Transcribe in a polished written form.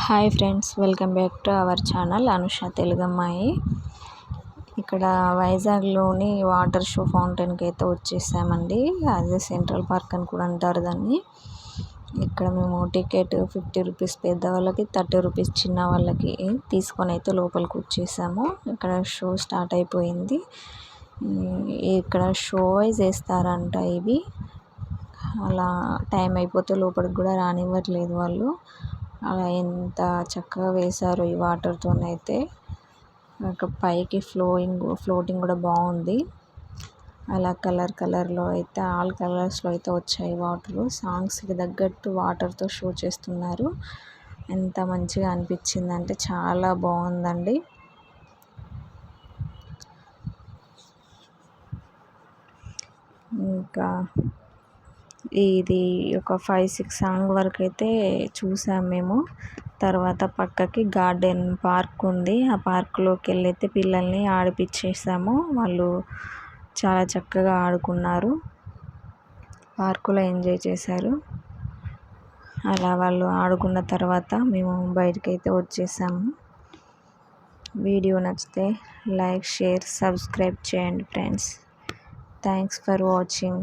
Hi friends, welcome back to our channel Anusha తెలుగమ్మాయి. ఇక్కడ వైజాగ్లోని వాటర్ షో ఫౌంటైన్కి అయితే వచ్చేసామండి. అదే సెంట్రల్ పార్క్ అని కూడా అంటారు దాన్ని. ఇక్కడ మేము టికెట్ 50 రూపీస్ పెద్దవాళ్ళకి, 30 రూపీస్ చిన్న వాళ్ళకి తీసుకొని అయితే లోపలికి వచ్చేసాము. ఇక్కడ షో స్టార్ట్ అయిపోయింది. ఇక్కడ షో వైజ్ వేస్తారంట ఇవి. అలా టైం అయిపోతే లోపలికి కూడా రానివ్వట్లేదు వాళ్ళు. అలా ఎంత చక్కగా వేశారో ఈ వాటర్తోనైతే. పైకి ఫ్లోటింగ్ కూడా బాగుంది. అలా కలర్లో అయితే ఆల్ కలర్స్లో అయితే వచ్చాయి వాటర్. సాంగ్స్కి తగ్గట్టు వాటర్తో షో చేస్తున్నారు. ఎంత మంచిగా అనిపించిందంటే చాలా బాగుందండి. ఇంకా ఇది ఒక 5-6 సాంగ్ వరకు అయితే చూసాం మేము. తర్వాత పక్కకి గార్డెన్ పార్క్ ఉంది. ఆ పార్క్లోకి వెళ్ళి అయితే పిల్లల్ని ఆడిపించేసాము. వాళ్ళు చాలా చక్కగా ఆడుకున్నారు, పార్కులో ఎంజాయ్ చేశారు. అలా వాళ్ళు ఆడుకున్న తర్వాత మేము బయటకు అయితే వచ్చేసాము. వీడియో నచ్చితే లైక్, షేర్, సబ్స్క్రైబ్ చేయండి ఫ్రెండ్స్. Thanks for watching.